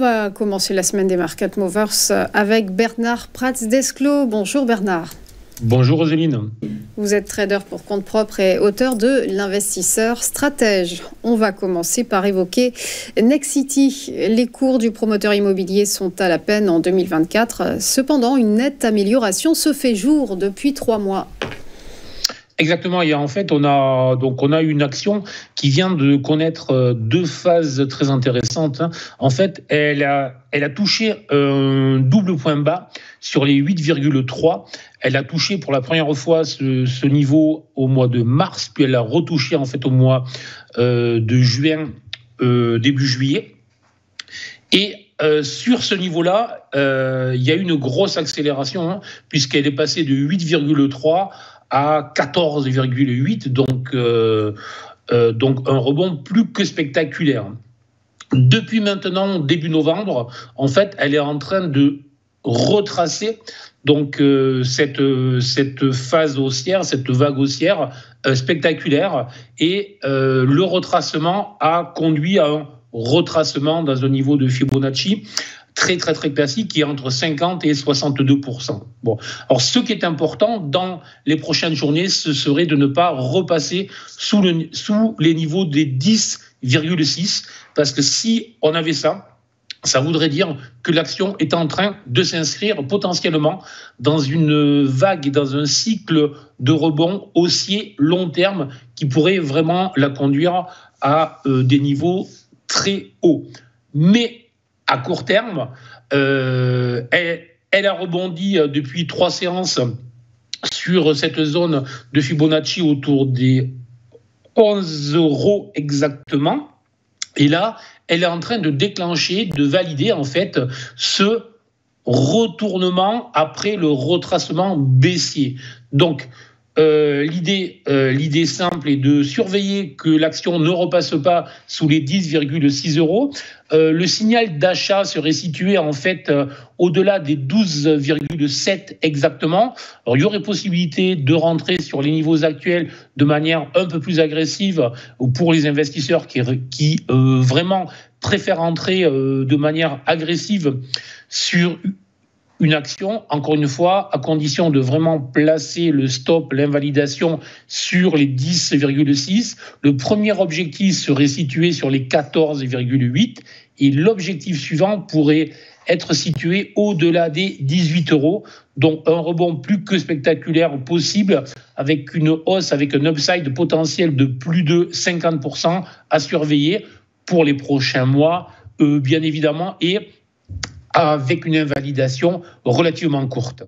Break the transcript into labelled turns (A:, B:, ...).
A: va commencer la semaine des Market Movers avec Bernard Prats-Desclaux. Bonjour Bernard.
B: Bonjour Roseline.
A: Vous êtes trader pour compte propre et auteur de L'Investisseur Stratège. On va commencer par évoquer Nexity. Les cours du promoteur immobilier sont à la peine en 2024. Cependant, une nette amélioration se fait jour depuis 3 mois.
B: Exactement. Et en fait, on a une action qui vient de connaître 2 phases très intéressantes. En fait, elle a touché un double point bas sur les 8,3. Elle a touché pour la première fois ce niveau au mois de mars, puis elle a retouché en fait au mois de juin, début juillet. Et sur ce niveau-là, il y a eu une grosse accélération, puisqu'elle est passée de 8,3 à 14,8, donc un rebond plus que spectaculaire. Depuis maintenant, début novembre, en fait, elle est en train de retracer donc cette phase haussière, cette vague haussière spectaculaire, et le retracement a conduit à un retracement dans un niveau de Fibonacci très classique qui est entre 50 et 62%. Bon, alors ce qui est important dans les prochaines journées, ce serait de ne pas repasser sous les niveaux des 10,6, parce que si on avait ça voudrait dire que l'action est en train de s'inscrire potentiellement dans une vague, dans un cycle de rebond haussier long terme qui pourrait vraiment la conduire à des niveaux très hauts. Mais à court terme, elle a rebondi depuis 3 séances sur cette zone de Fibonacci autour des 11 € exactement. Et là, elle est en train de déclencher, de valider en fait ce retournement après le retracement baissier. Donc, l'idée simple est de surveiller que l'action ne repasse pas sous les 10,6 €. Le signal d'achat serait situé en fait au-delà des 12,7 exactement. Alors, il y aurait possibilité de rentrer sur les niveaux actuels de manière un peu plus agressive pour les investisseurs qui vraiment préfèrent entrer de manière agressive sur une action, encore une fois, à condition de vraiment placer le stop, l'invalidation sur les 10,6. Le premier objectif serait situé sur les 14,8 et l'objectif suivant pourrait être situé au-delà des 18 €, donc un rebond plus que spectaculaire possible avec une hausse, avec un upside potentiel de plus de 50% à surveiller pour les prochains mois, bien évidemment, et avec une invalidation relativement courte.